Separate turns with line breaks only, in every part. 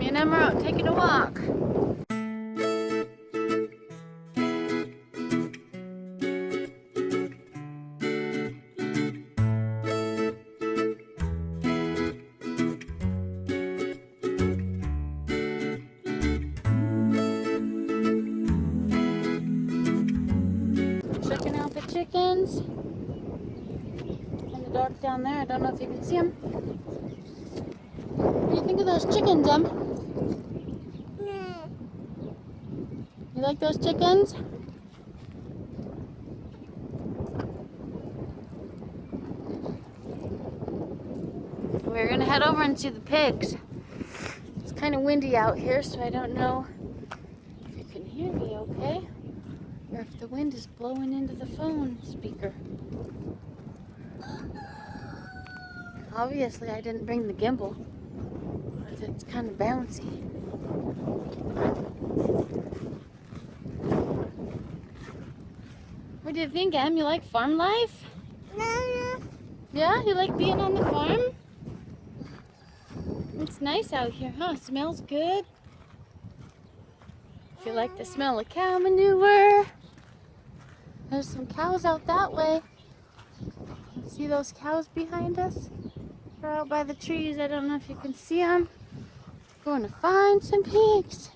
and Emma are out taking a walk. Checking out the chickens. In the dark down there, I don't know if you can see them. What do you think of those chickens, Em? You like those chickens? We're gonna head over and see the pigs. It's kind of windy out here, so I don't know if you can hear me okay, or if the wind is blowing into the phone speaker. Obviously, I didn't bring the gimbal, but it's kind of bouncy. What do you think, Em? You like farm life? Yeah? You like being on the farm? It's nice out here, huh? Smells good. If you like the smell of cow manure. There's some cows out that way. See those cows behind us? They're out by the trees. I don't know if you can see them. Going to find some pigs.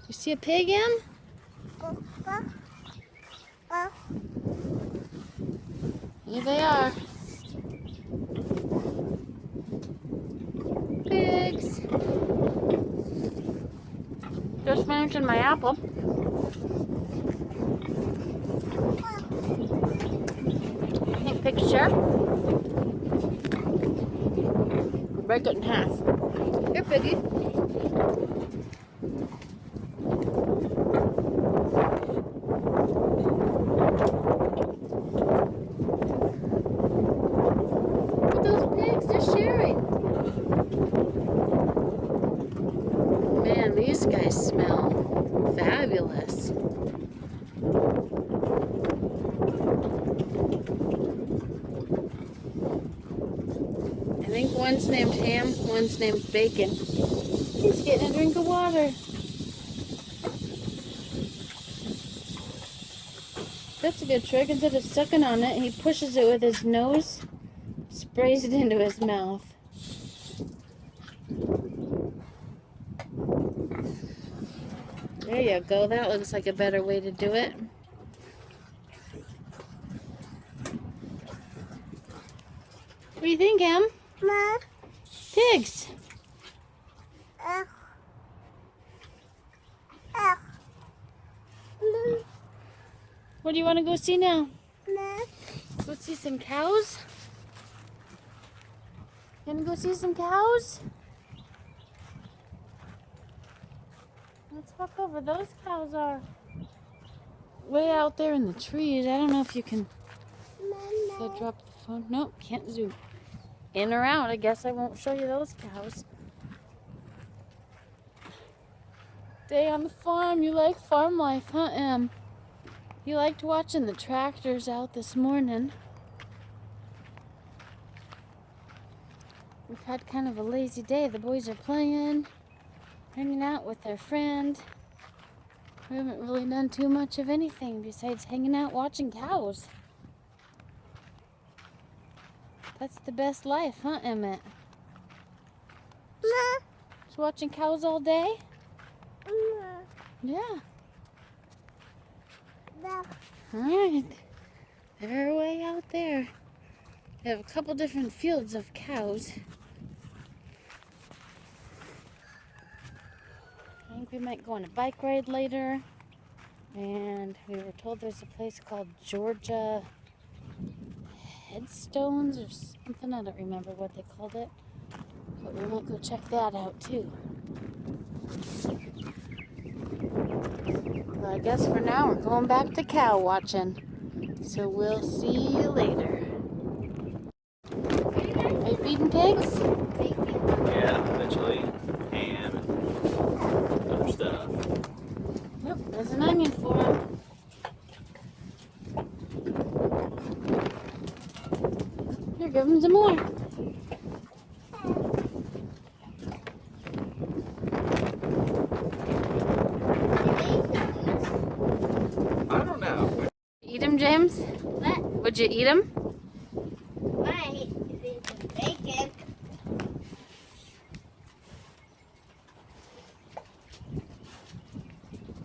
You see a pig, Em? Here they are. Pigs. Just mentioned my apple. Take a picture. Break it in half. Here, piggy. Look at those pigs, they're sharing. Man, these guys smell fabulous. I think one's named Ham, one's named Bacon. He's getting a drink of water. That's a good trick. Instead of sucking on it, he pushes it with his nose, sprays it into his mouth. There you go. That looks like a better way to do it. What do you think, Em?
Mom.
Pigs. What do you want to go see now? Go see some cows? You want to go see some cows? Let's walk over. Those cows are way out there in the trees. I don't know if you can. So drop the phone. Nope, can't zoom. In or out. I guess I won't show you those cows. Day on the farm. You like farm life, huh, Em? You liked watching the tractors out this morning. We've had kind of a lazy day. The boys are playing, hanging out with their friend. We haven't really done too much of anything besides hanging out watching cows. That's the best life, huh, Emmett? Just watching cows all day? Yeah. Alright. They're way out there. They have a couple different fields of cows. I think we might go on a bike ride later. And we were told there's a place called Georgia Guidestones or something. I don't remember what they called it. But we might go check that out too. Well, I guess for now we're going back to cow watching. So we'll see you later. Are you feeding pigs?
Yeah, eventually ham and other stuff.
Yep, there's an onion for them. Here, give them some more. them, James?
What?
Would you eat them?
Might, if it's bacon.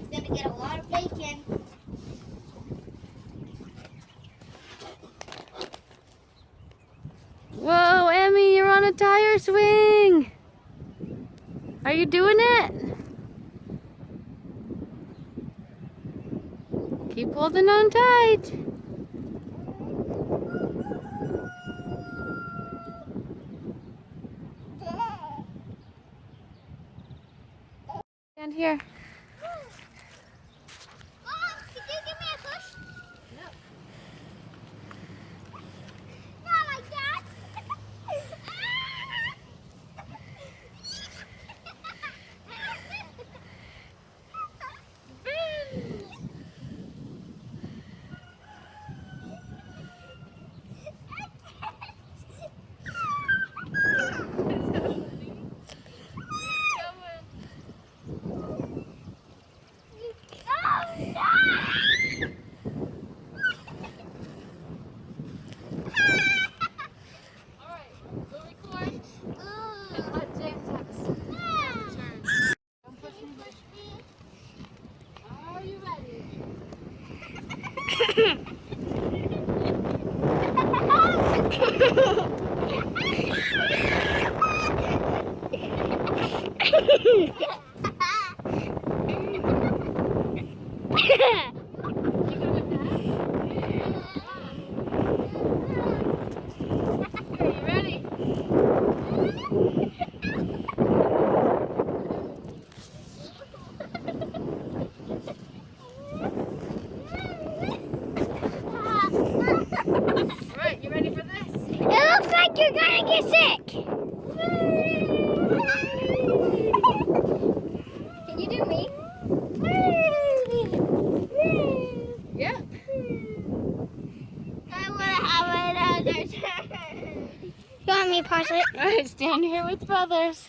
It's gonna get a lot of bacon.
Whoa, Emmy, you're on a tire swing. Are you doing it? Keep holding on tight. Stand here.
Mom, could you give me a push?
No.
Not like that.
Alright, you ready for this?
It looks like you're gonna get sick. Can you do me?
Yep.
I want to have another turn. You want me to pause it?
Alright, stand here with brothers.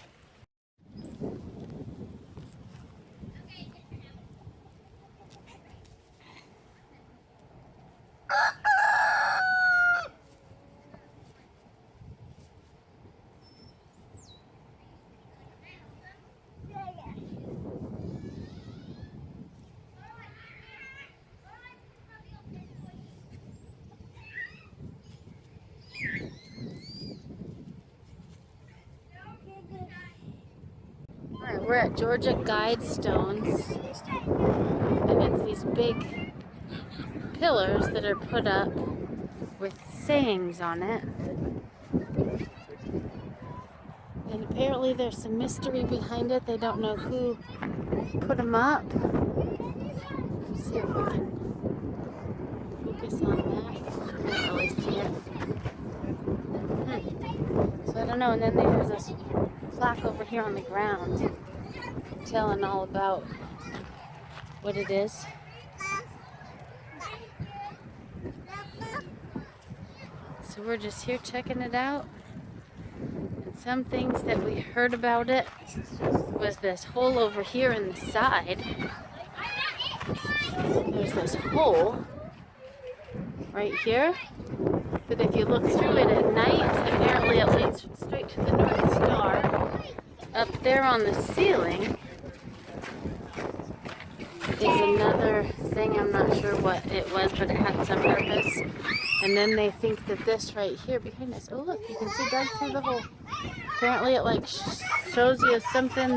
Alright, we're at Georgia Guidestones, and it's these big pillars that are put up with sayings on it. And apparently there's some mystery behind it. They don't know who put them up. Let's see if we can focus on that. Can't really see it. So I don't know. And then there's this plaque over here on the ground telling all about what it is. So we're just here checking it out. And some things that we heard about it was this hole over here in the side. There's this hole right here that if you look through it at night, apparently it leads straight to the North Star. Up there on the ceiling is another thing. I'm not sure what it was, but it had some purpose. And then they think that this right here behind us, oh look, you can see down through the hole. Apparently it like shows you something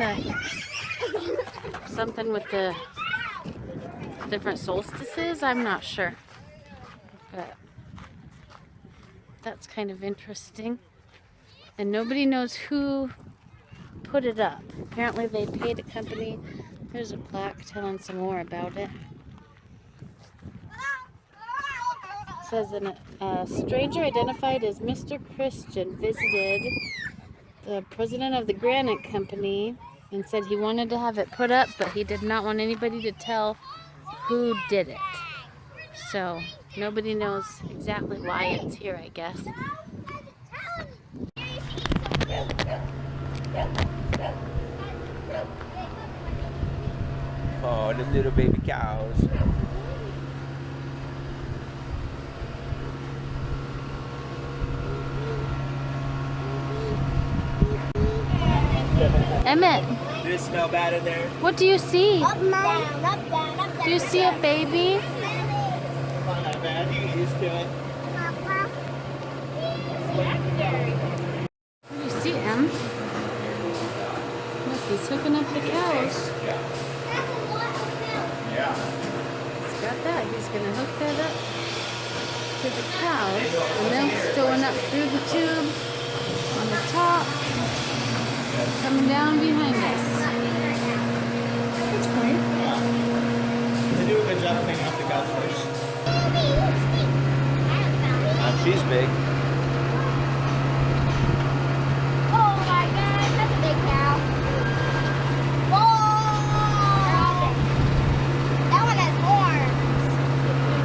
with the different solstices. I'm not sure, but that's kind of interesting. And nobody knows who put it up. Apparently they paid a company. There's a plaque telling some more about it. It says a stranger identified as Mr. Christian visited the president of the granite company and said he wanted to have it put up, but he did not want anybody to tell who did it. So nobody knows exactly why it's here, I guess.
Oh, the little baby cows.
Emmett,
Did it smell bad in there?
what do you see?
Up, down, up, down, up, down.
Do you see a baby?
Not bad. You get used to it.
You see him? Look, he's hooking up the cows.
Yeah.
He's got that. He's going to hook that up to the cows. The milk's going up through the tube on the top, coming down behind us. That's great.
Yeah. They do a good job cleaning up the cows first. She's big.
Oh my God, that's a big cow. Whoa! That one has horns.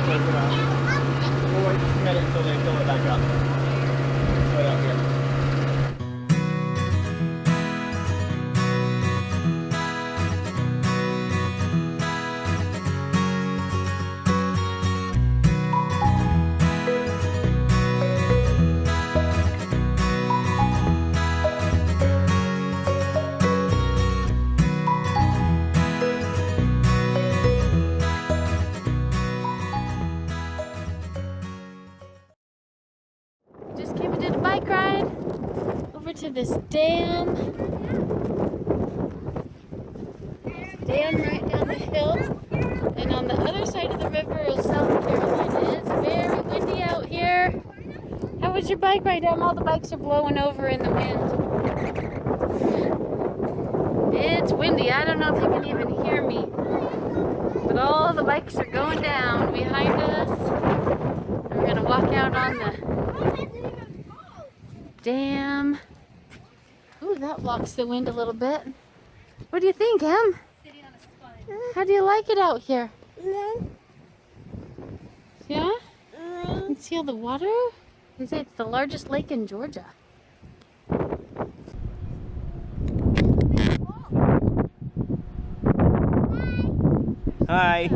Close it up. We'll wait just a minute until they fill it back up. It's right out here.
Just came and did a bike ride over to this dam. Dam right down the hill. And on the other side of the river is South Carolina. It's very windy out here. How was your bike ride, Em? All the bikes are blowing over in the wind. It's windy. I don't know if you can even hear me. But all the bikes are going down behind us. We're going to walk out on the dam. Ooh, that blocks the wind a little bit. What do you think, Em? How do you like it out here? Yeah? You can see all the water? They say it's the largest lake in Georgia.
Hi.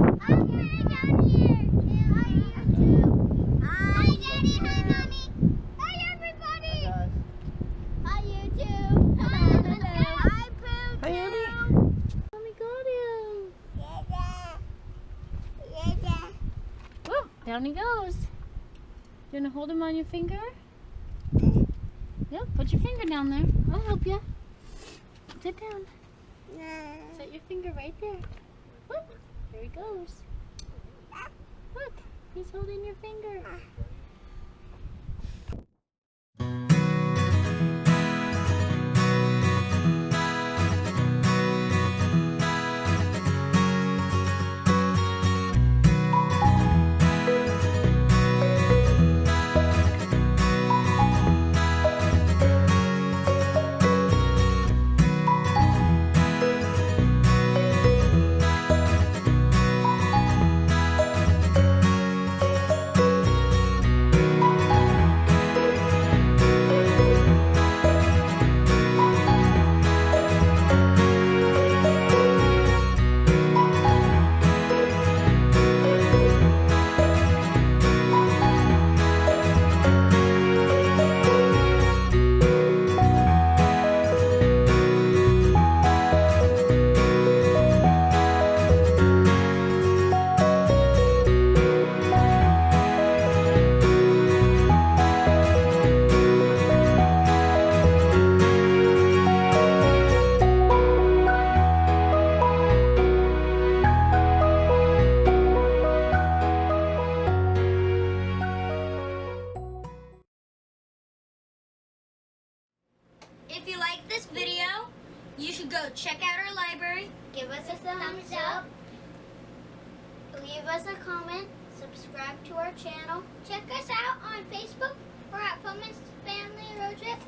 Down he goes. You want to hold him on your finger? Yep, put your finger down there. I'll help you. Sit down. Set your finger right there. Whoop, there he goes. Look, he's holding your finger.
If you like this video, you should go check out our library. Give us a thumbs up. Leave us a comment. Subscribe to our channel. Check us out on Facebook or at Fulltime Family Road Trip.